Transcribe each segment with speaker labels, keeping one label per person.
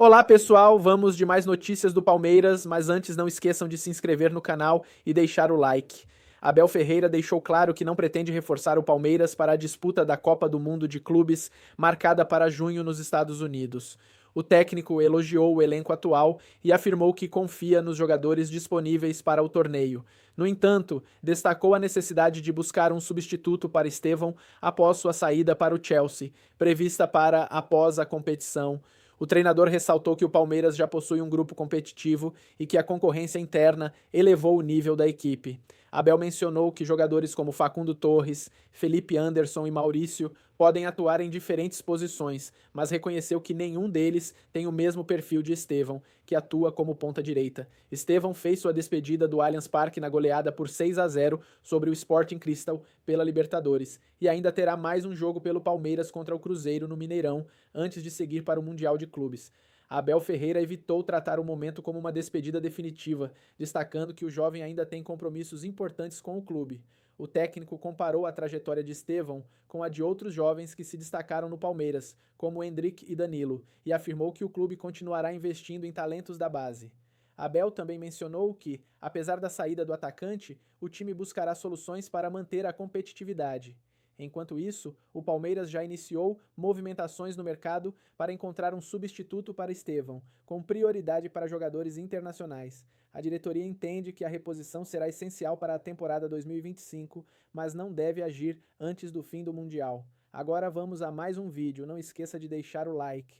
Speaker 1: Olá pessoal, vamos de mais notícias do Palmeiras, mas antes não esqueçam de se inscrever no canal e deixar o like. Abel Ferreira deixou claro que não pretende reforçar o Palmeiras para a disputa da Copa do Mundo de Clubes, marcada para junho nos Estados Unidos. O técnico elogiou o elenco atual e afirmou que confia nos jogadores disponíveis para o torneio. No entanto, destacou a necessidade de buscar um substituto para Estevão após sua saída para o Chelsea, prevista para após a competição. O treinador ressaltou que o Palmeiras já possui um grupo competitivo e que a concorrência interna elevou o nível da equipe. Abel mencionou que jogadores como Facundo Torres, Felipe Anderson e Maurício podem atuar em diferentes posições, mas reconheceu que nenhum deles tem o mesmo perfil de Estevão, que atua como ponta-direita. Estevão fez sua despedida do Allianz Parque na goleada por 6-0 sobre o Sporting Cristal pela Libertadores e ainda terá mais um jogo pelo Palmeiras contra o Cruzeiro no Mineirão, antes de seguir para o Mundial de Clubes. Abel Ferreira evitou tratar o momento como uma despedida definitiva, destacando que o jovem ainda tem compromissos importantes com o clube. O técnico comparou a trajetória de Estevão com a de outros jovens que se destacaram no Palmeiras, como Endrick e Danilo, e afirmou que o clube continuará investindo em talentos da base. Abel também mencionou que, apesar da saída do atacante, o time buscará soluções para manter a competitividade. Enquanto isso, o Palmeiras já iniciou movimentações no mercado para encontrar um substituto para Estevão, com prioridade para jogadores internacionais. A diretoria entende que a reposição será essencial para a temporada 2025, mas não deve agir antes do fim do Mundial. Agora vamos a mais um vídeo, não esqueça de deixar o like.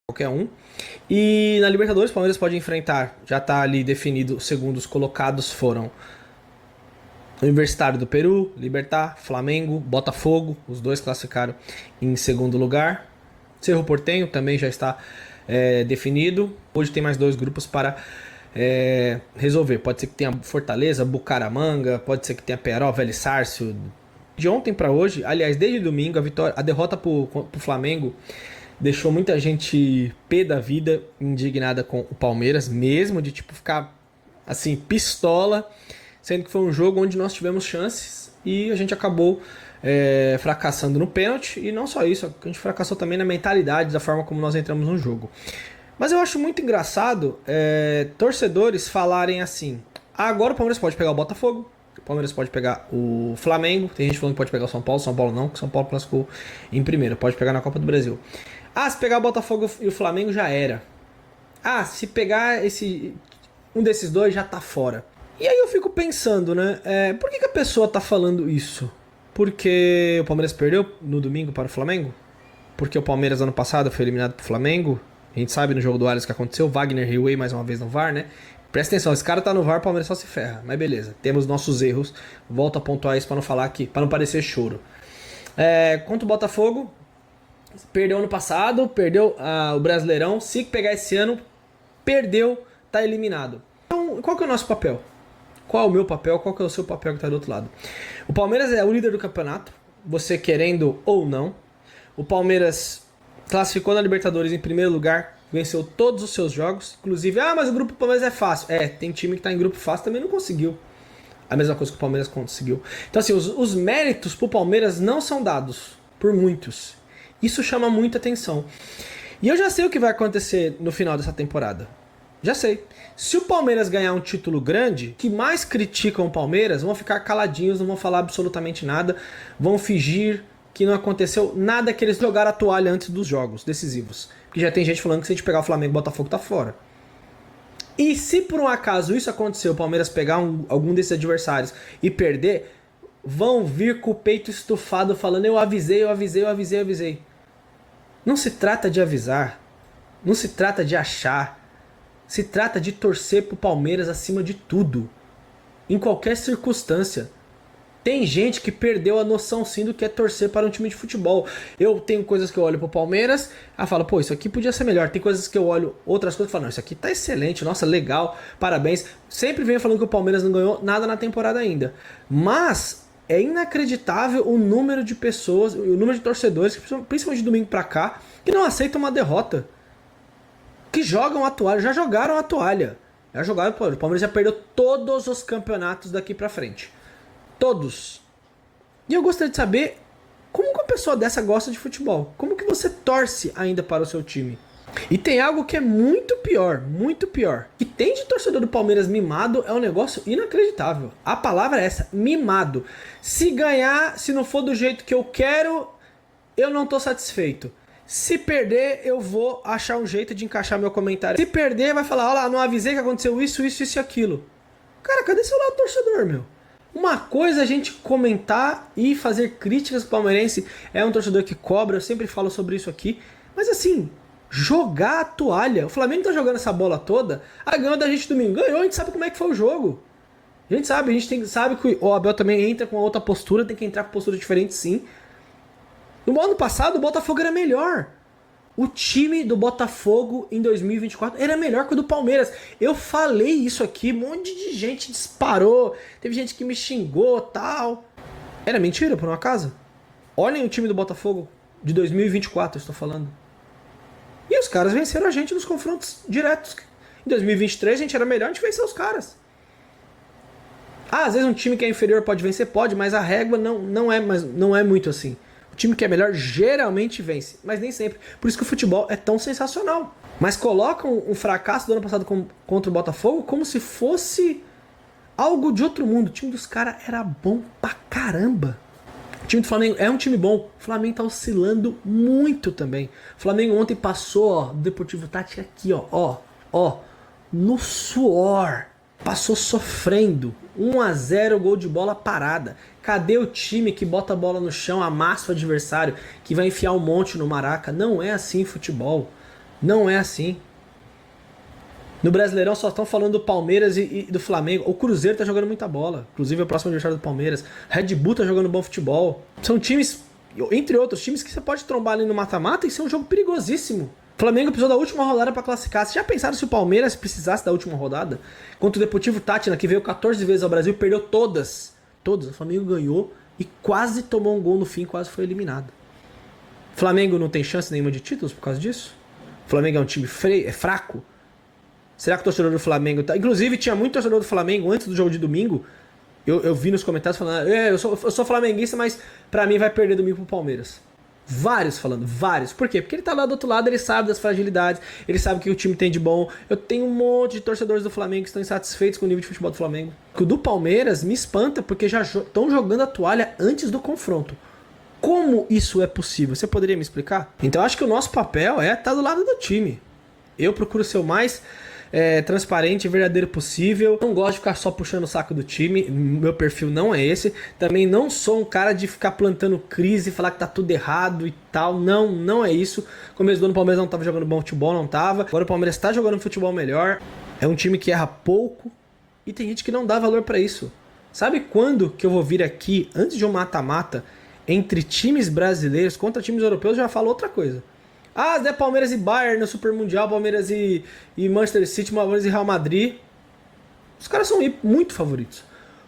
Speaker 2: Qualquer um. E na Libertadores, o Palmeiras pode enfrentar, já está ali definido, os segundos colocados foram Universitário do Peru, Libertad, Flamengo, Botafogo, os dois classificaram em segundo lugar. Cerro Porteño também já está definido. Hoje tem mais dois grupos para resolver. Pode ser que tenha Fortaleza, Bucaramanga, pode ser que tenha Peró, Vélez Sárcio. De ontem para hoje, aliás, desde domingo, a derrota para o Flamengo deixou muita gente pé da vida, indignada com o Palmeiras, mesmo de tipo ficar assim, pistola. Sendo que foi um jogo onde nós tivemos chances e a gente acabou fracassando no pênalti. E não só isso, a gente fracassou também na mentalidade, da forma como nós entramos no jogo. Mas eu acho muito engraçado torcedores falarem assim: agora o Palmeiras pode pegar o Botafogo, o Palmeiras pode pegar o Flamengo. Tem gente falando que pode pegar o São Paulo não, que o São Paulo classificou em primeiro, pode pegar na Copa do Brasil. Se pegar o Botafogo e o Flamengo já era. Se pegar um desses dois já tá fora. E aí eu fico pensando, né? Por que a pessoa tá falando isso? Porque o Palmeiras perdeu no domingo para o Flamengo? Porque o Palmeiras ano passado foi eliminado pro Flamengo? A gente sabe no jogo do Allianz que aconteceu. Wagner Hillway mais uma vez no VAR, né? Presta atenção, esse cara tá no VAR, o Palmeiras só se ferra. Mas beleza, temos nossos erros. Volto a pontuar isso pra não falar aqui, pra não parecer choro. Contra o Botafogo, perdeu ano passado, perdeu o Brasileirão. Se pegar esse ano, perdeu, tá eliminado. Então, qual que é o nosso papel? Qual é o meu papel? Qual que é o seu papel que está do outro lado? O Palmeiras é o líder do campeonato, você querendo ou não. O Palmeiras classificou na Libertadores em primeiro lugar, venceu todos os seus jogos. Inclusive, mas o grupo do Palmeiras é fácil. Tem time que está em grupo fácil também não conseguiu a mesma coisa que o Palmeiras conseguiu. Então assim, os méritos pro Palmeiras não são dados por muitos. Isso chama muita atenção. E eu já sei o que vai acontecer no final dessa temporada. Já sei. Se o Palmeiras ganhar um título grande, que mais criticam o Palmeiras vão ficar caladinhos, não vão falar absolutamente nada, vão fingir que não aconteceu nada, que eles jogaram a toalha antes dos jogos decisivos. Porque já tem gente falando que se a gente pegar o Flamengo, o Botafogo tá fora. E se por um acaso isso acontecer, o Palmeiras pegar algum desses adversários e perder, vão vir com o peito estufado falando: eu avisei. Não se trata de avisar, não se trata de achar. Se trata de torcer pro Palmeiras acima de tudo. Em qualquer circunstância. Tem gente que perdeu a noção sim do que é torcer para um time de futebol. Eu tenho coisas que eu olho pro Palmeiras, falo, pô, isso aqui podia ser melhor. Tem coisas que eu olho, outras coisas, e falo, não, isso aqui tá excelente, nossa, legal, parabéns. Sempre venho falando que o Palmeiras não ganhou nada na temporada ainda. Mas é inacreditável o número de pessoas, o número de torcedores, principalmente de domingo pra cá, que não aceitam uma derrota. Que jogam a toalha, já jogaram a toalha. O Palmeiras já perdeu todos os campeonatos daqui pra frente. Todos. E eu gostaria de saber como que uma pessoa dessa gosta de futebol. Como que você torce ainda para o seu time? E tem algo que é muito pior, muito pior. Que tem de torcedor do Palmeiras mimado é um negócio inacreditável. A palavra é essa, mimado. Se ganhar, se não for do jeito que eu quero, eu não tô satisfeito. Se perder, eu vou achar um jeito de encaixar meu comentário. Se perder, vai falar, olha lá, não avisei que aconteceu isso, isso, isso e aquilo. Cara, cadê seu lado torcedor, meu? Uma coisa é a gente comentar e fazer críticas pro palmeirense. É um torcedor que cobra, eu sempre falo sobre isso aqui. Mas assim, jogar a toalha. O Flamengo tá jogando essa bola toda. Ganhou da gente domingo. Ganhou, a gente sabe como é que foi o jogo. A gente sabe que o Abel também entra com outra postura, tem que entrar com postura diferente sim. No ano passado o Botafogo era melhor. O time do Botafogo em 2024 era melhor que o do Palmeiras. Eu falei isso aqui, um monte de gente disparou, teve gente que me xingou, tal. Era mentira, por um acaso? Olhem o time do Botafogo de 2024, eu estou falando. E os caras venceram a gente nos confrontos diretos. Em 2023 a gente era melhor, a gente venceu os caras. Às vezes um time que é inferior pode vencer, pode, mas a régua não é muito assim. O time que é melhor geralmente vence, mas nem sempre. Por isso que o futebol é tão sensacional. Mas colocam um fracasso do ano passado contra o Botafogo como se fosse algo de outro mundo. O time dos caras era bom pra caramba. O time do Flamengo é um time bom. O Flamengo tá oscilando muito também. O Flamengo ontem passou, do Deportivo Tática aqui, no suor. Passou sofrendo. 1-0, gol de bola parada. Cadê o time que bota a bola no chão, amassa o adversário, que vai enfiar um monte no Maraca? Não é assim futebol. Não é assim. No Brasileirão só estão falando do Palmeiras e do Flamengo. O Cruzeiro tá jogando muita bola. Inclusive é o próximo adversário do Palmeiras. Red Bull tá jogando bom futebol. São times, entre outros times, que você pode trombar ali no mata-mata e ser um jogo perigosíssimo. O Flamengo precisou da última rodada para classificar. Vocês já pensaram se o Palmeiras precisasse da última rodada? Contra o Deportivo Táchira, que veio 14 vezes ao Brasil e perdeu todas. Todas. O Flamengo ganhou e quase tomou um gol no fim, quase foi eliminado. O Flamengo não tem chance nenhuma de títulos por causa disso? O Flamengo é um time fraco? Será que o torcedor do Flamengo tá... Inclusive, tinha muito torcedor do Flamengo antes do jogo de domingo. Eu vi nos comentários falando, eu sou flamenguista, mas pra mim vai perder domingo pro Palmeiras. Vários falando, vários. Por quê? Porque ele tá lá do outro lado, ele sabe das fragilidades, ele sabe o que o time tem de bom. Eu tenho um monte de torcedores do Flamengo que estão insatisfeitos com o nível de futebol do Flamengo. O do Palmeiras me espanta porque já estão jogando a toalha antes do confronto. Como isso é possível? Você poderia me explicar? Então eu acho que o nosso papel é estar do lado do time. Eu procuro ser o mais transparente e verdadeiro possível. Não gosto de ficar só puxando o saco do time. Meu perfil não é esse. Também não sou um cara de ficar plantando crise, falar que tá tudo errado e tal. Não é isso. Começo do ano o Palmeiras não tava jogando bom futebol, não tava. Agora o Palmeiras tá jogando futebol melhor. É um time que erra pouco e tem gente que não dá valor pra isso. Sabe quando que eu vou vir aqui, antes de um mata-mata, entre times brasileiros contra times europeus, eu já falo outra coisa. Se der Palmeiras e Bayern no Super Mundial, Palmeiras e Manchester City, Palmeiras e Real Madrid, os caras são muito favoritos.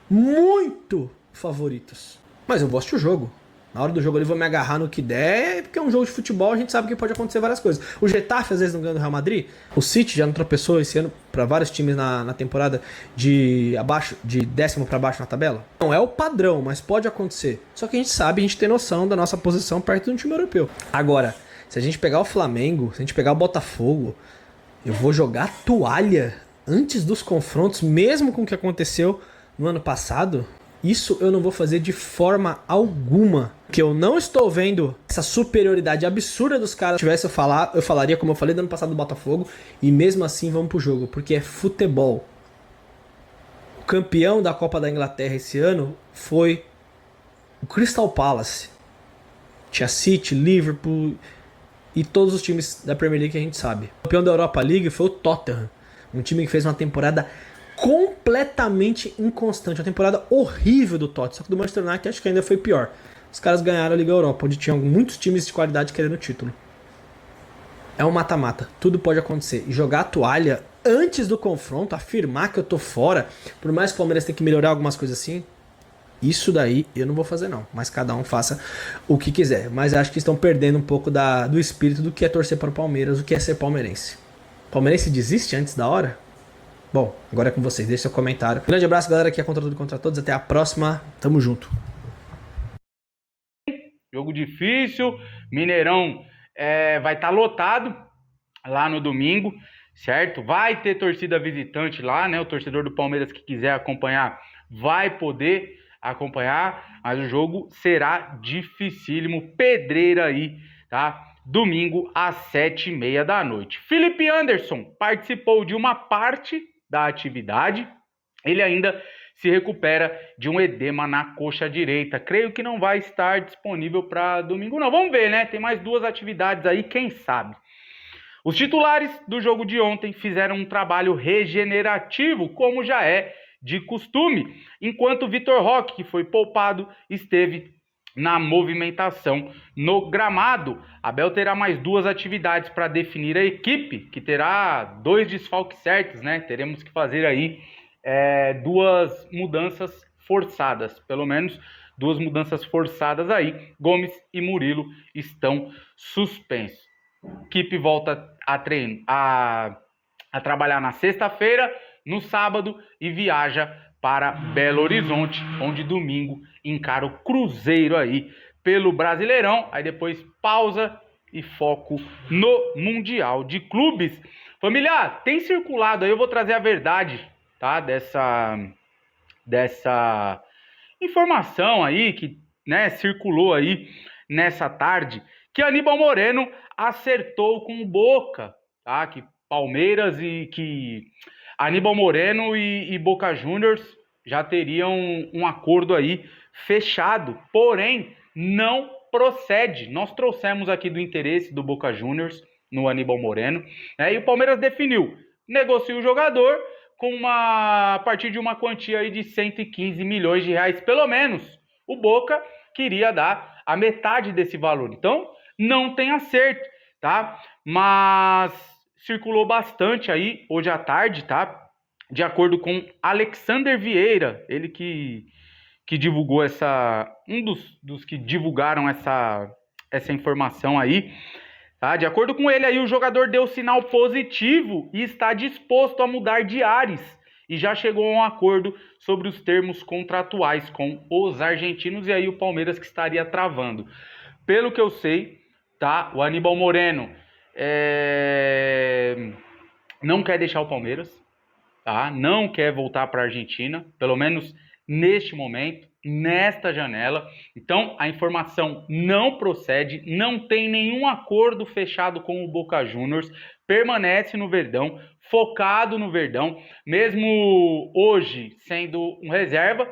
Speaker 2: Muito favoritos. Mas eu vou assistir o jogo. Na hora do jogo eu vou me agarrar no que der, porque é um jogo de futebol, a gente sabe que pode acontecer várias coisas. O Getafe às vezes não ganha do Real Madrid. O City já não tropeçou esse ano para vários times na temporada de décimo para baixo na tabela. Não é o padrão, mas pode acontecer. Só que a gente sabe, a gente tem noção da nossa posição perto de um time europeu. Agora, se a gente pegar o Flamengo, se a gente pegar o Botafogo, eu vou jogar toalha antes dos confrontos, mesmo com o que aconteceu no ano passado. Isso eu não vou fazer de forma alguma. Que eu não estou vendo essa superioridade absurda dos caras. Se tivesse eu falaria como eu falei no ano passado do Botafogo. E mesmo assim vamos pro jogo, porque é futebol. O campeão da Copa da Inglaterra esse ano foi o Crystal Palace. Tinha City, Liverpool e todos os times da Premier League que a gente sabe. O campeão da Europa League foi o Tottenham. Um time que fez uma temporada completamente inconstante. Uma temporada horrível do Tottenham. Só que do Manchester United acho que ainda foi pior. Os caras ganharam a Liga Europa, onde tinham muitos times de qualidade querendo o título. É um mata-mata. Tudo pode acontecer. E jogar a toalha antes do confronto, afirmar que eu tô fora, por mais que o Palmeiras tenha que melhorar algumas coisas assim, isso daí eu não vou fazer não. Mas cada um faça o que quiser. Mas acho que estão perdendo um pouco do espírito do que é torcer para o Palmeiras, o que é ser palmeirense. Palmeirense desiste antes da hora? Bom, agora é com vocês. Deixe seu comentário. Grande abraço, galera. Aqui é Contra Tudo e Contra Todos. Até a próxima. Tamo junto.
Speaker 3: Jogo difícil. Mineirão vai estar lotado. lá no domingo, certo? Vai ter torcida visitante lá, né? O torcedor do Palmeiras que quiser acompanhar vai poder acompanhar, mas o jogo será dificílimo, pedreira aí, tá? Domingo às 7h30 da noite. Felipe Anderson participou de uma parte da atividade, ele ainda se recupera de um edema na coxa direita. Creio que não vai estar disponível para domingo, não. Vamos ver, né? Tem mais 2 atividades aí, quem sabe. Os titulares do jogo de ontem fizeram um trabalho regenerativo, como já é de costume, enquanto Vitor Roque, que foi poupado, esteve na movimentação no gramado. Abel terá mais 2 atividades para definir a equipe, que terá 2 desfalques certos, né? Teremos que fazer aí 2 mudanças forçadas, pelo menos 2 mudanças forçadas aí. Gomes e Murilo estão suspensos. A equipe volta a trabalhar na sexta-feira, no sábado, e viaja para Belo Horizonte, onde domingo encara o Cruzeiro aí pelo Brasileirão. Aí depois pausa e foco no Mundial de Clubes. Familiar, tem circulado aí, eu vou trazer a verdade, tá? Dessa informação aí que, né, circulou aí nessa tarde, que Aníbal Moreno acertou com o Boca, tá? Que Palmeiras e que Aníbal Moreno e Boca Juniors já teriam um acordo aí fechado, porém não procede. Nós trouxemos aqui do interesse do Boca Juniors no Aníbal Moreno, e o Palmeiras definiu, negocia o jogador a partir de uma quantia aí de 115 milhões de reais, pelo menos. O Boca queria dar a metade desse valor, então não tem acerto, tá? Mas circulou bastante aí hoje à tarde, tá? De acordo com Alexander Vieira, ele que divulgou um dos que divulgaram essa informação aí, tá? De acordo com ele aí, o jogador deu sinal positivo e está disposto a mudar de ares e já chegou a um acordo sobre os termos contratuais com os argentinos, e aí o Palmeiras que estaria travando. Pelo que eu sei, tá? O Aníbal Moreno não quer deixar o Palmeiras, tá? Não quer voltar para a Argentina, pelo menos neste momento, nesta janela. Então a informação não procede, não tem nenhum acordo fechado com o Boca Juniors, permanece no Verdão, focado no Verdão, mesmo hoje sendo um reserva.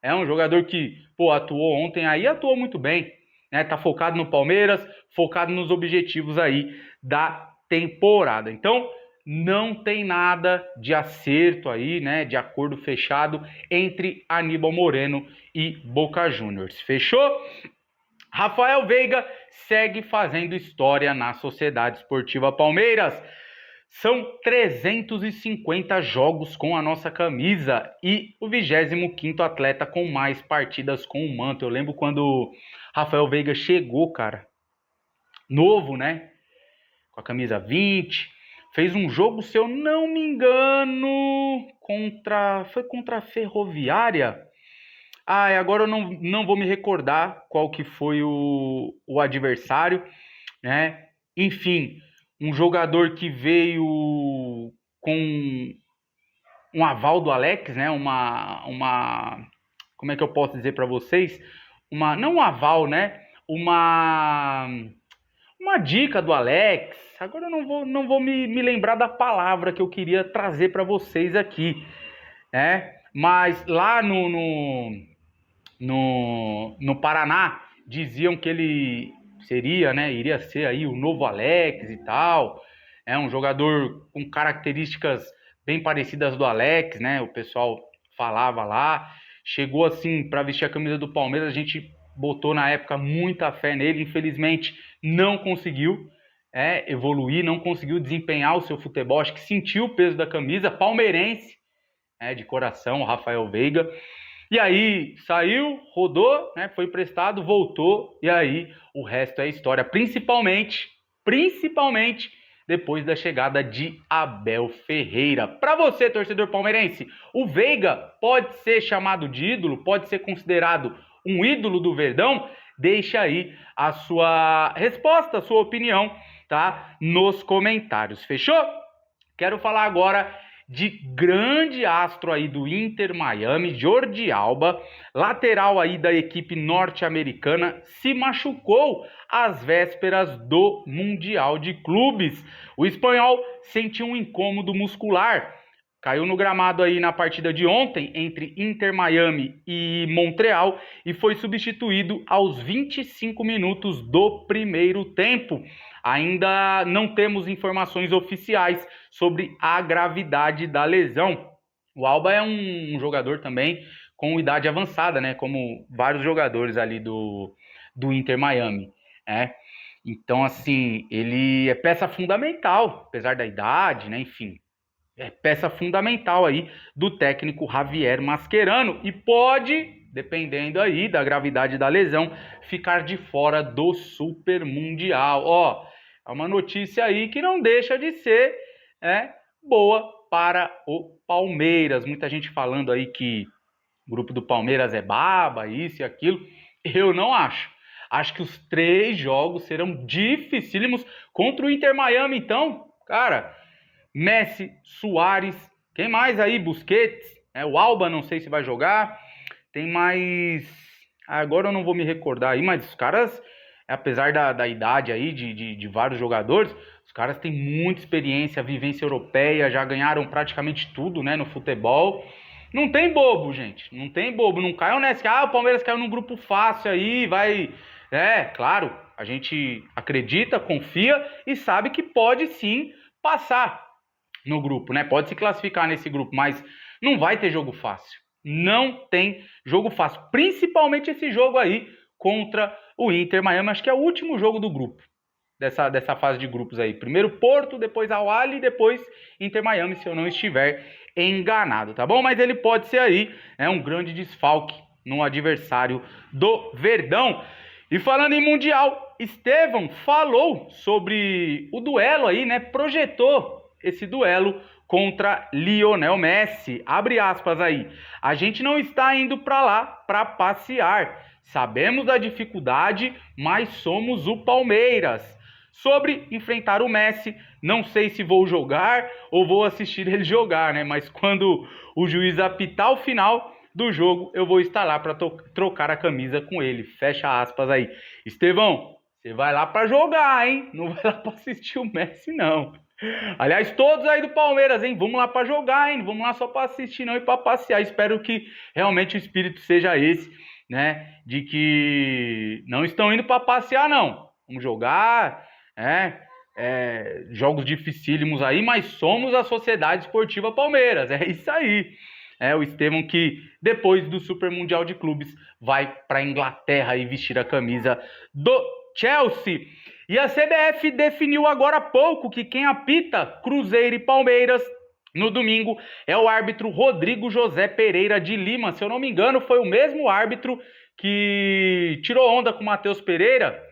Speaker 3: É um jogador que, atuou ontem aí, atuou muito bem, né? Tá focado no Palmeiras, focado nos objetivos aí da temporada. Então não tem nada de acerto aí, né, de acordo fechado entre Aníbal Moreno e Boca Juniors. Fechou? Rafael Veiga segue fazendo história na Sociedade Esportiva Palmeiras. São 350 jogos com a nossa camisa e o 25º atleta com mais partidas com o manto. Eu lembro quando Rafael Veiga chegou, cara, novo, né, com a camisa 20, fez um jogo, se eu não me engano, foi contra a Ferroviária. Agora eu não vou me recordar qual que foi o adversário, né? Enfim, um jogador que veio com um aval do Alex, né? Como é que eu posso dizer para vocês? Não um aval, né? Uma dica do Alex. Agora eu não vou me lembrar da palavra que eu queria trazer para vocês aqui, né? Mas lá no Paraná diziam que ele seria, né? Iria ser aí o novo Alex e tal. É um jogador com características bem parecidas do Alex, né? O pessoal falava lá. Chegou assim para vestir a camisa do Palmeiras, a gente botou na época muita fé nele. Infelizmente não conseguiu evoluir, não conseguiu desempenhar o seu futebol. Acho que sentiu o peso da camisa. Palmeirense, de coração, o Rafael Veiga. E aí saiu, rodou, né, foi emprestado, voltou, e aí o resto é história. Principalmente depois da chegada de Abel Ferreira. Para você, torcedor palmeirense, o Veiga pode ser chamado de ídolo, pode ser considerado um ídolo do Verdão? Deixa aí a sua resposta, a sua opinião, tá? Nos comentários, fechou? Quero falar agora de grande astro aí do Inter Miami, Jordi Alba, lateral aí da equipe norte-americana, se machucou às vésperas do Mundial de Clubes. O espanhol sentiu um incômodo muscular, caiu no gramado aí na partida de ontem entre Inter Miami e Montreal e foi substituído aos 25 minutos do primeiro tempo. Ainda não temos informações oficiais sobre a gravidade da lesão. O Alba é um jogador também com idade avançada, né? Como vários jogadores ali do Inter Miami, né? Então, assim, ele é peça fundamental, apesar da idade, né? Enfim, é peça fundamental aí do técnico Javier Mascherano e pode, dependendo aí da gravidade da lesão, ficar de fora do Super Mundial. Ó, é uma notícia aí que não deixa de ser boa para o Palmeiras. Muita gente falando aí que o grupo do Palmeiras é baba, isso e aquilo. Eu não acho. Acho que os 3 jogos serão dificílimos contra o Inter Miami, então, cara, Messi, Suárez, quem mais aí? Busquets, o Alba não sei se vai jogar, tem mais, agora eu não vou me recordar aí, mas os caras, apesar da idade aí de vários jogadores, os caras têm muita experiência, vivência europeia, já ganharam praticamente tudo, né, no futebol. Não tem bobo, gente, não tem bobo, não caiu nessa, o Palmeiras caiu num grupo fácil aí, vai, claro, a gente acredita, confia e sabe que pode sim passar no grupo, né? Pode se classificar nesse grupo, mas não vai ter jogo fácil. Não tem jogo fácil. Principalmente esse jogo aí contra o Inter Miami. Acho que é o último jogo do grupo. Dessa fase de grupos aí. Primeiro Porto, depois Al Ahly e depois Inter Miami, se eu não estiver enganado, tá bom? Mas ele pode ser aí, um grande desfalque no adversário do Verdão. E falando em Mundial, Estevão falou sobre o duelo aí, né? Projetou esse duelo contra Lionel Messi. Abre aspas aí. A gente não está indo para lá para passear. Sabemos da dificuldade, mas somos o Palmeiras. Sobre enfrentar o Messi, não sei se vou jogar ou vou assistir ele jogar, né? Mas quando o juiz apitar o final do jogo, eu vou estar lá para trocar a camisa com ele. Fecha aspas aí. Estevão, você vai lá para jogar, hein? Não vai lá para assistir o Messi, não. Aliás, todos aí do Palmeiras, hein? Vamos lá para jogar, hein? Não vamos lá só para assistir, não, e para passear. Espero que realmente o espírito seja esse, né? De que não estão indo para passear, não. Vamos jogar, jogos dificílimos aí, mas somos a Sociedade Esportiva Palmeiras. É isso aí. O Estevão que, depois do Super Mundial de Clubes, vai para a Inglaterra e vestir a camisa do Chelsea. E a CBF definiu agora há pouco que quem apita Cruzeiro e Palmeiras no domingo é o árbitro Rodrigo José Pereira de Lima. Se eu não me engano, foi o mesmo árbitro que tirou onda com o Matheus Pereira.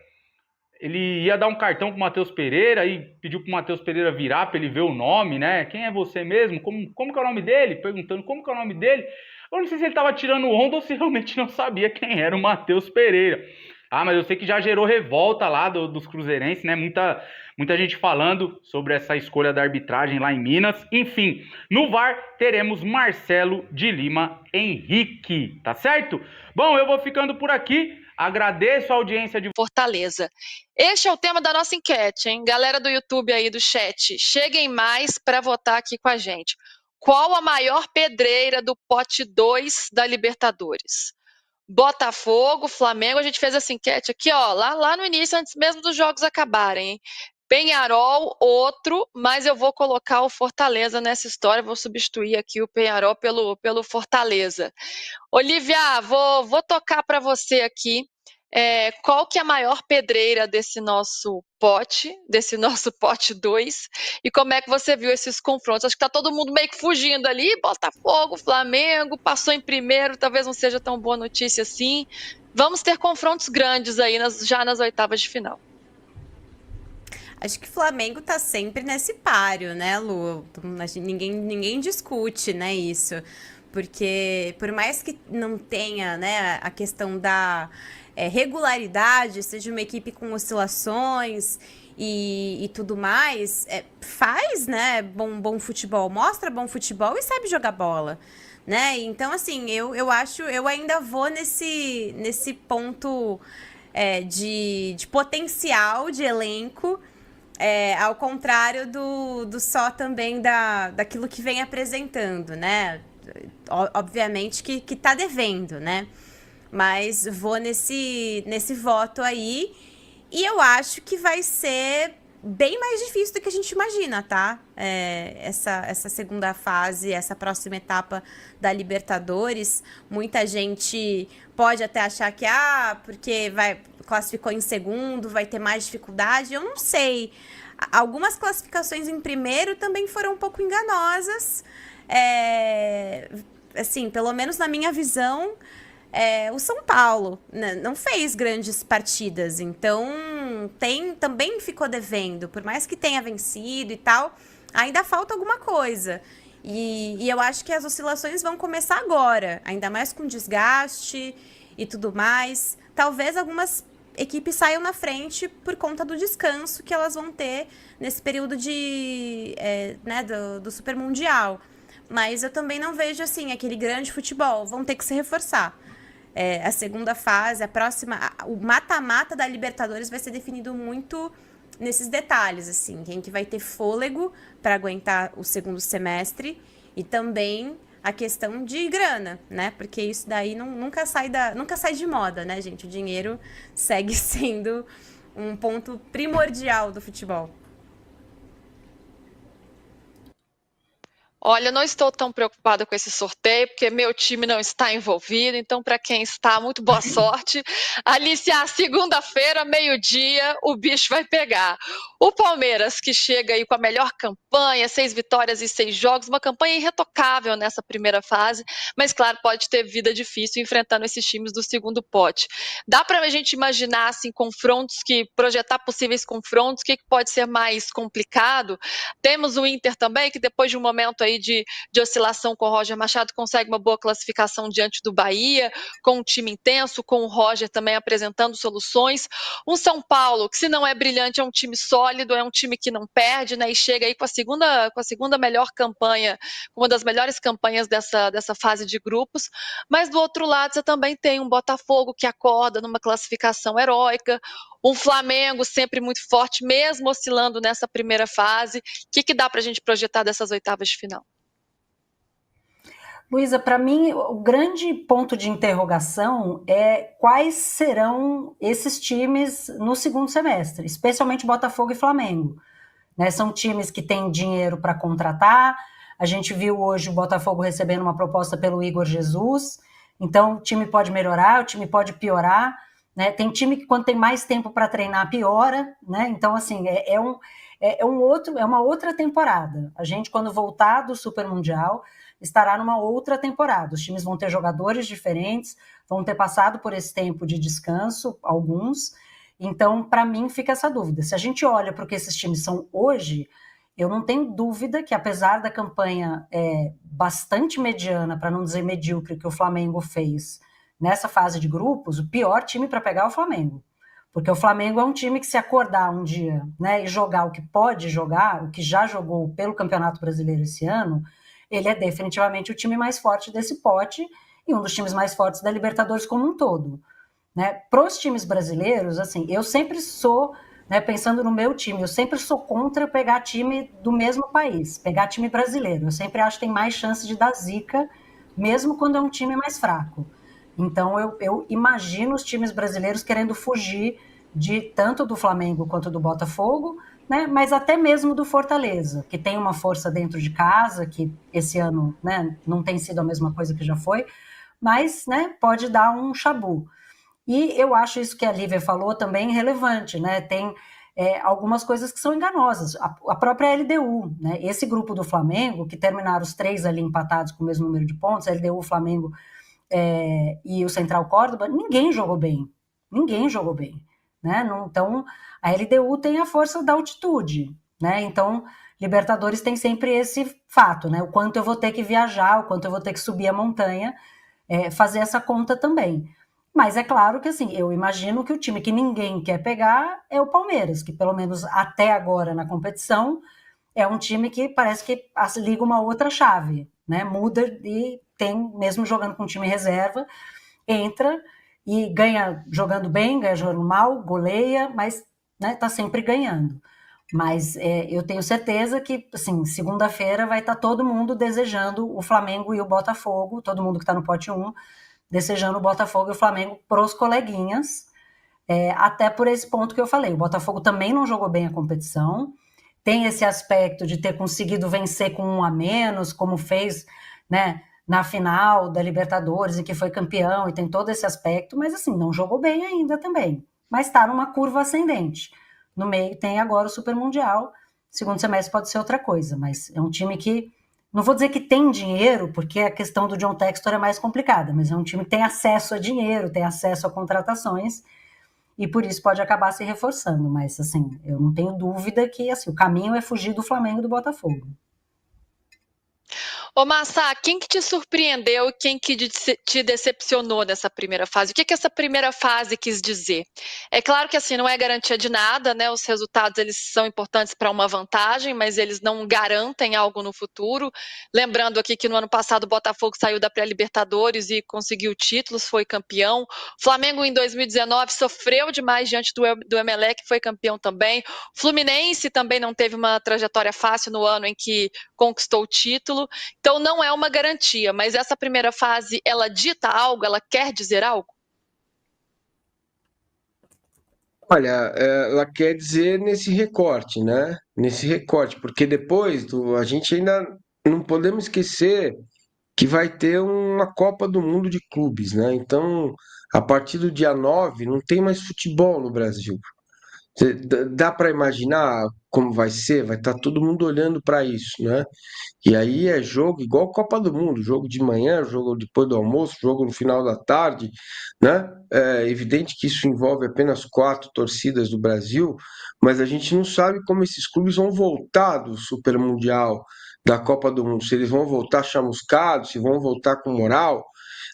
Speaker 3: Ele ia dar um cartão pro Matheus Pereira e pediu pro Matheus Pereira virar para ele ver o nome, né? Quem é você mesmo? Como que é o nome dele? Perguntando como que é o nome dele. Eu não sei se ele tava tirando onda ou se realmente não sabia quem era o Matheus Pereira. Mas eu sei que já gerou revolta lá dos cruzeirenses, né? Muita gente falando sobre essa escolha da arbitragem lá em Minas. Enfim, no VAR teremos Marcelo de Lima Henrique, tá certo? Bom, eu vou ficando por aqui. Agradeço a audiência de
Speaker 4: Fortaleza. Este é o tema da nossa enquete, hein? Galera do YouTube aí, do chat, cheguem mais para votar aqui com a gente. Qual a maior pedreira do pote 2 da Libertadores? Botafogo, Flamengo, a gente fez essa enquete aqui, ó, lá no início, antes mesmo dos jogos acabarem, hein? Penharol, outro, mas eu vou colocar o Fortaleza nessa história, vou substituir aqui o Penharol pelo Fortaleza. Olivia, vou tocar para você aqui. Qual que é a maior pedreira desse nosso pote 2, e como é que você viu esses confrontos? Acho que tá todo mundo meio que fugindo ali, Botafogo, Flamengo, passou em primeiro, talvez não seja tão boa notícia assim. Vamos ter confrontos grandes aí já nas oitavas de final.
Speaker 5: Acho que o Flamengo tá sempre nesse páreo, né, Lu? Ninguém discute, né, isso. Porque por mais que não tenha, né, a questão da regularidade, seja uma equipe com oscilações e tudo mais, faz, né, bom futebol, mostra bom futebol e sabe jogar bola, né? Então, assim, eu acho, eu ainda vou nesse ponto de potencial de elenco, ao contrário do só também daquilo que vem apresentando, né? Obviamente que tá devendo, né? Mas vou nesse voto aí. E eu acho que vai ser bem mais difícil do que a gente imagina, tá? Essa segunda fase, essa próxima etapa da Libertadores. Muita gente pode até achar que, porque classificou em segundo, vai ter mais dificuldade. Eu não sei. Algumas classificações em primeiro também foram um pouco enganosas. Assim, pelo menos na minha visão, o São Paulo não fez grandes partidas, então também ficou devendo, por mais que tenha vencido e tal, ainda falta alguma coisa. E eu acho que as oscilações vão começar agora, ainda mais com desgaste e tudo mais. Talvez algumas equipes saiam na frente por conta do descanso que elas vão ter nesse período do Super Mundial. Mas eu também não vejo, assim, aquele grande futebol. Vão ter que se reforçar. A segunda fase, a próxima... O mata-mata da Libertadores vai ser definido muito nesses detalhes, assim. Quem que vai ter fôlego para aguentar o segundo semestre e também a questão de grana, né? Porque isso daí nunca sai de moda, né, gente? O dinheiro segue sendo um ponto primordial do futebol.
Speaker 4: Olha, não estou tão preocupada com esse sorteio, porque meu time não está envolvido, então para quem está, muito boa sorte. Alice, a segunda-feira, meio-dia, o bicho vai pegar. O Palmeiras, que chega aí com a melhor campanha, 6 vitórias e 6 jogos, uma campanha irretocável nessa primeira fase, mas claro, pode ter vida difícil enfrentando esses times do segundo pote. Dá para a gente imaginar, assim, projetar possíveis confrontos, o que pode ser mais complicado? Temos o Inter também, que depois de um momento aí de oscilação com o Roger Machado, consegue uma boa classificação diante do Bahia, com um time intenso, com o Roger também apresentando soluções. Um São Paulo, que se não é brilhante, é um time sólido, é um time que não perde, né? E chega aí com a segunda melhor campanha, uma das melhores campanhas dessa fase de grupos. Mas do outro lado, você também tem um Botafogo que acorda numa classificação heróica, um Flamengo sempre muito forte, mesmo oscilando nessa primeira fase. O que dá para a gente projetar dessas oitavas de final?
Speaker 6: Luísa, para mim, o grande ponto de interrogação é quais serão esses times no segundo semestre, especialmente Botafogo e Flamengo. Né? São times que têm dinheiro para contratar. A gente viu hoje o Botafogo recebendo uma proposta pelo Igor Jesus. Então, o time pode melhorar, o time pode piorar. Né? Tem time que, quando tem mais tempo para treinar, piora. Né? Então, assim, é uma outra temporada. A gente, quando voltar do Super Mundial, estará numa outra temporada. Os times vão ter jogadores diferentes, vão ter passado por esse tempo de descanso, alguns. Então, para mim, fica essa dúvida. Se a gente olha para o que esses times são hoje, eu não tenho dúvida que, apesar da campanha bastante mediana, para não dizer medíocre, que o Flamengo fez nessa fase de grupos, o pior time para pegar é o Flamengo. Porque o Flamengo é um time que, se acordar um dia, né, e jogar o que pode jogar, o que já jogou pelo Campeonato Brasileiro esse ano, ele é definitivamente o time mais forte desse pote e um dos times mais fortes da Libertadores como um todo. Né? Para os times brasileiros, assim, eu sempre sou, né, pensando no meu time, eu sempre sou contra pegar time do mesmo país, pegar time brasileiro. Eu sempre acho que tem mais chance de dar zica, mesmo quando é um time mais fraco. Então, eu imagino os times brasileiros querendo fugir de tanto do Flamengo quanto do Botafogo, né, mas até mesmo do Fortaleza, que tem uma força dentro de casa, que esse ano, né, não tem sido a mesma coisa que já foi, mas, né, pode dar um chabu. E eu acho isso que a Lívia falou também relevante, né? Tem algumas coisas que são enganosas. A própria LDU, né? Esse grupo do Flamengo, que terminaram os 3 ali empatados com o mesmo número de pontos, a LDU, o Flamengo e o Central Córdoba, ninguém jogou bem. Ninguém jogou bem. Né? Então, a LDU tem a força da altitude. Né? Então, Libertadores tem sempre esse fato, né? O quanto eu vou ter que viajar, o quanto eu vou ter que subir a montanha, fazer essa conta também. Mas é claro que, assim, eu imagino que o time que ninguém quer pegar é o Palmeiras, que pelo menos até agora na competição é um time que parece que liga uma outra chave, né? Muda e tem, mesmo jogando com time reserva, entra e ganha jogando bem, ganha jogando mal, goleia, mas né, tá sempre ganhando. Mas eu tenho certeza que, assim, segunda-feira vai estar todo mundo desejando o Flamengo e o Botafogo, todo mundo que está no pote 1, desejando o Botafogo e o Flamengo pros coleguinhas, até por esse ponto que eu falei. O Botafogo também não jogou bem a competição, tem esse aspecto de ter conseguido vencer com um a menos, como fez, né, na final da Libertadores, e que foi campeão, e tem todo esse aspecto, mas assim, não jogou bem ainda também. Mas está numa curva ascendente. No meio tem agora o Super Mundial, segundo semestre pode ser outra coisa, mas é um time que, não vou dizer que tem dinheiro, porque a questão do John Textor é mais complicada, mas é um time que tem acesso a dinheiro, tem acesso a contratações, e por isso pode acabar se reforçando, mas assim, eu não tenho dúvida que assim, o caminho é fugir do Flamengo e do Botafogo.
Speaker 4: Ô Massa, quem que te surpreendeu e quem que te decepcionou nessa primeira fase? O que que essa primeira fase quis dizer? É claro que assim, não é garantia de nada, né? Os resultados eles são importantes para uma vantagem, mas eles não garantem algo no futuro. Lembrando aqui que no ano passado o Botafogo saiu da pré-Libertadores e conseguiu títulos, foi campeão. O Flamengo em 2019 sofreu demais diante do Emelec, foi campeão também. O Fluminense também não teve uma trajetória fácil no ano em que conquistou o título. Então não é uma garantia, mas essa primeira fase, ela dita algo, ela quer dizer algo?
Speaker 7: Olha, ela quer dizer nesse recorte, né? Nesse recorte, porque depois a gente ainda não podemos esquecer que vai ter uma Copa do Mundo de clubes, né? Então, a partir do dia 9 não tem mais futebol no Brasil. Dá para imaginar como vai ser? Vai estar todo mundo olhando para isso, né? E aí é jogo igual Copa do Mundo, jogo de manhã, jogo depois do almoço, jogo no final da tarde, né? É evidente que isso envolve apenas 4 torcidas do Brasil, mas a gente não sabe como esses clubes vão voltar do Super Mundial, da Copa do Mundo, se eles vão voltar chamuscados, se vão voltar com moral.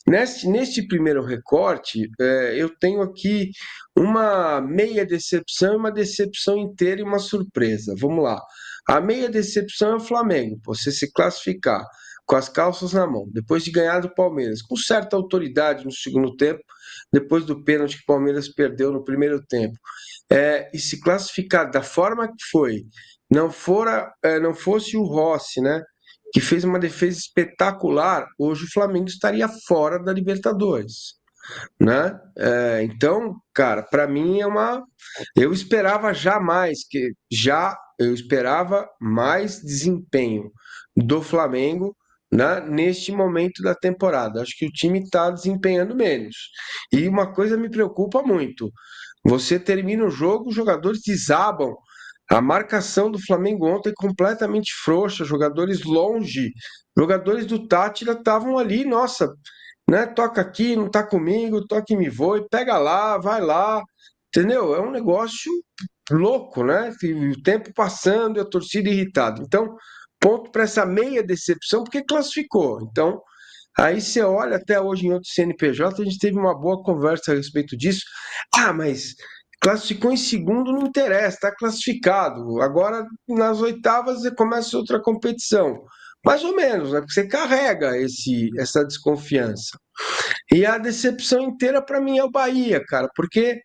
Speaker 7: Neste primeiro recorte, eu tenho aqui uma meia decepção e uma decepção inteira e uma surpresa. Vamos lá. A meia decepção é o Flamengo, você se classificar com as calças na mão, depois de ganhar do Palmeiras, com certa autoridade no segundo tempo, depois do pênalti que o Palmeiras perdeu no primeiro tempo, e se classificar da forma que foi, não fosse o Rossi, né, que fez uma defesa espetacular, hoje o Flamengo estaria fora da Libertadores, né? Então, cara, para mim eu esperava eu esperava mais desempenho do Flamengo, né, neste momento da temporada. Acho que o time está desempenhando menos. E uma coisa me preocupa muito: você termina o jogo, os jogadores desabam. A marcação do Flamengo ontem completamente frouxa, jogadores longe, jogadores do Tátira estavam ali, nossa, né? Toca aqui, não tá comigo, toca e me voe, pega lá, vai lá, entendeu? É um negócio louco, né? E o tempo passando e a torcida irritada. Então, ponto para essa meia decepção, porque classificou. Então, aí você olha até hoje em outro CNPJ, a gente teve uma boa conversa a respeito disso. Ah, mas classificou em segundo, não interessa, está classificado. Agora, nas oitavas, começa outra competição. Mais ou menos, né? Porque você carrega essa desconfiança. E a decepção inteira para mim é o Bahia, cara, porque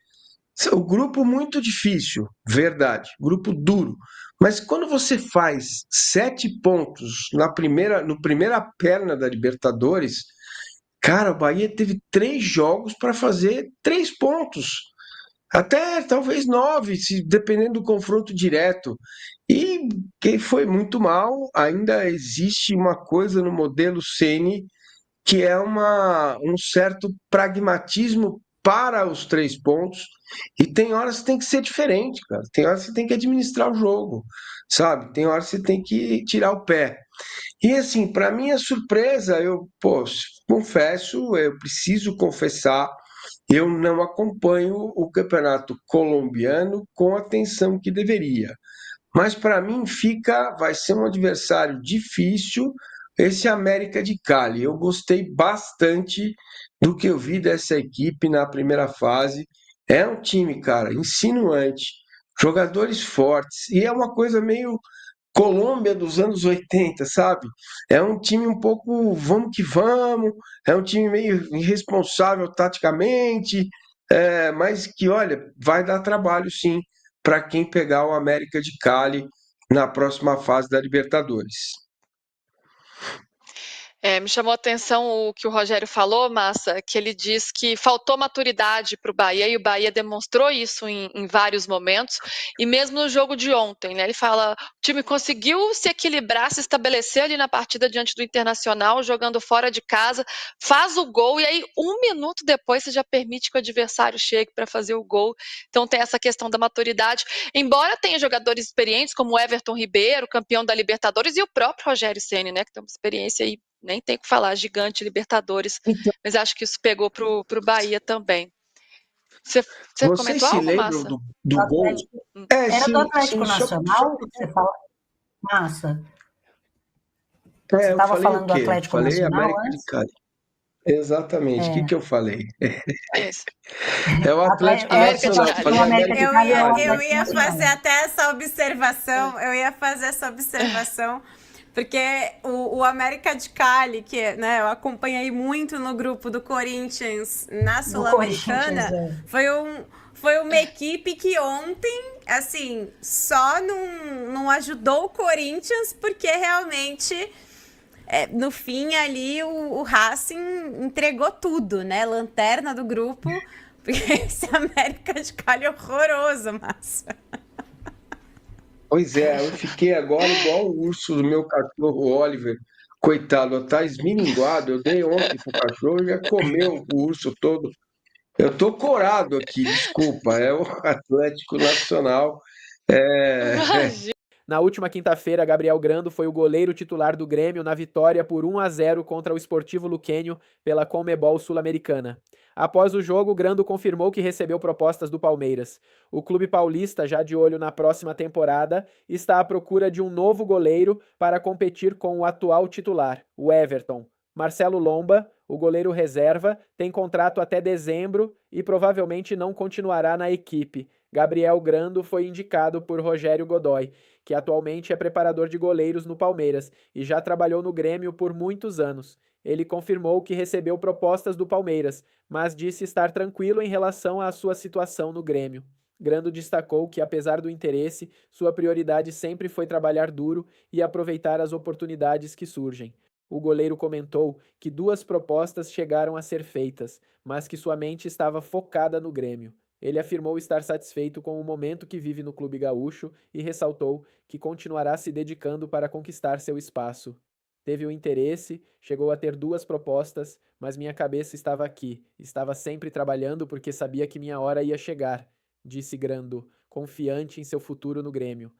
Speaker 7: o grupo muito difícil, verdade, grupo duro. Mas quando você faz 7 pontos no primeira perna da Libertadores, cara, o Bahia teve 3 jogos para fazer 3 pontos. Até talvez 9, se dependendo do confronto direto. E quem foi muito mal, ainda existe uma coisa no modelo Ceni que é um certo pragmatismo para os 3 pontos, e tem horas que tem que ser diferente, cara. Tem horas que você tem que administrar o jogo, sabe? Tem horas que você tem que tirar o pé. E assim, para minha surpresa, confesso, eu preciso confessar, eu não acompanho o campeonato colombiano com a atenção que deveria. Mas para mim vai ser um adversário difícil. esse América de Cali. Eu gostei bastante do que eu vi dessa equipe na primeira fase. É um time, cara, insinuante, jogadores fortes, e é uma coisa meio Colômbia dos anos 80, sabe? É um time um pouco vamos que vamos, é um time meio irresponsável taticamente, mas que, olha, vai dar trabalho sim para quem pegar o América de Cali na próxima fase da Libertadores.
Speaker 4: Me chamou a atenção o que o Rogério falou, Massa, que ele diz que faltou maturidade para o Bahia, e o Bahia demonstrou isso em vários momentos, e mesmo no jogo de ontem, né? Ele fala, o time conseguiu se equilibrar, se estabelecer ali na partida diante do Internacional, jogando fora de casa, faz o gol, e aí 1 minuto depois você já permite que o adversário chegue para fazer o gol. Então tem essa questão da maturidade, embora tenha jogadores experientes como o Everton Ribeiro, campeão da Libertadores, e o próprio Rogério Ceni, né, que tem uma experiência aí, nem tem o que falar, gigante Libertadores,
Speaker 7: Então,
Speaker 4: mas acho que isso pegou pro Bahia também. Você
Speaker 7: vocês
Speaker 4: comentou
Speaker 7: se
Speaker 4: algo,
Speaker 7: lembram
Speaker 4: Massa?
Speaker 7: do gol?
Speaker 6: Atlético, era do
Speaker 7: Sim,
Speaker 6: Atlético
Speaker 7: sim,
Speaker 6: Nacional que você fala? Massa. Você
Speaker 7: eu
Speaker 6: estava
Speaker 7: falei o
Speaker 6: falando do
Speaker 7: quê?
Speaker 6: Atlético
Speaker 7: Falei
Speaker 6: Nacional
Speaker 7: América de
Speaker 6: antes?
Speaker 7: Cali. Exatamente. O que
Speaker 6: É.
Speaker 7: eu falei?
Speaker 4: Isso.
Speaker 7: É o Atlético
Speaker 4: América de
Speaker 7: Nacional.
Speaker 4: Cali.
Speaker 6: O
Speaker 7: Falei
Speaker 6: América
Speaker 7: América
Speaker 6: de
Speaker 5: Eu
Speaker 7: de
Speaker 6: Cali é o
Speaker 5: ia,
Speaker 7: Cali.
Speaker 5: eu
Speaker 6: Atlético
Speaker 5: ia fazer
Speaker 6: Nacional.
Speaker 5: até essa observação, eu ia fazer essa observação, porque o América de Cali, que, né, eu acompanhei muito no grupo do Corinthians na
Speaker 6: Do Corinthians,
Speaker 5: Sul-Americana, foi uma equipe que ontem, assim, só não ajudou o Corinthians, porque realmente, no fim ali, o Racing entregou tudo, né? Lanterna do grupo, porque esse América de Cali é horroroso, Massa.
Speaker 7: Pois é, eu fiquei agora igual o urso do meu cachorro Oliver. Coitado, tá esmilinguado. Eu dei ontem pro cachorro e já comeu o urso todo. Eu tô corado aqui, desculpa. É o Atlético Nacional. É,
Speaker 4: Imagina.
Speaker 1: Na última quinta-feira, Gabriel Grando foi o goleiro titular do Grêmio na vitória por 1-0 contra o Sportivo Luquenho pela Conmebol Sul-Americana. Após o jogo, Grando confirmou que recebeu propostas do Palmeiras. O clube paulista, já de olho na próxima temporada, está à procura de um novo goleiro para competir com o atual titular, o Everton. Marcelo Lomba, o goleiro reserva, tem contrato até dezembro e provavelmente não continuará na equipe. Gabriel Grando foi indicado por Rogério Godoy, que atualmente é preparador de goleiros no Palmeiras e já trabalhou no Grêmio por muitos anos. Ele confirmou que recebeu propostas do Palmeiras, mas disse estar tranquilo em relação à sua situação no Grêmio. Grando destacou que, apesar do interesse, sua prioridade sempre foi trabalhar duro e aproveitar as oportunidades que surgem. O goleiro comentou que 2 propostas chegaram a ser feitas, mas que sua mente estava focada no Grêmio. Ele afirmou estar satisfeito com o momento que vive no clube gaúcho e ressaltou que continuará se dedicando para conquistar seu espaço. Teve o interesse, chegou a ter 2 propostas, mas minha cabeça estava aqui, estava sempre trabalhando porque sabia que minha hora ia chegar, disse Grando, confiante em seu futuro no Grêmio.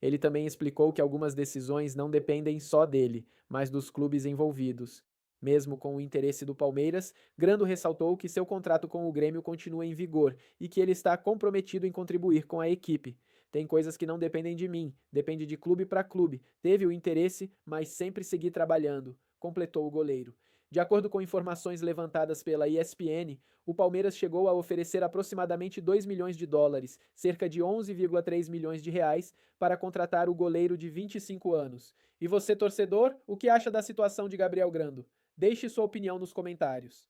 Speaker 1: Ele também explicou que algumas decisões não dependem só dele, mas dos clubes envolvidos. Mesmo com o interesse do Palmeiras, Grando ressaltou que seu contrato com o Grêmio continua em vigor e que ele está comprometido em contribuir com a equipe. Tem coisas que não dependem de mim, depende de clube para clube. Teve o interesse, mas sempre segui trabalhando, completou o goleiro. De acordo com informações levantadas pela ESPN, o Palmeiras chegou a oferecer aproximadamente 2 milhões de dólares, cerca de 11,3 milhões de reais, para contratar o goleiro de 25 anos. E você, torcedor, o que acha da situação de Gabriel Grando? Deixe sua opinião nos comentários.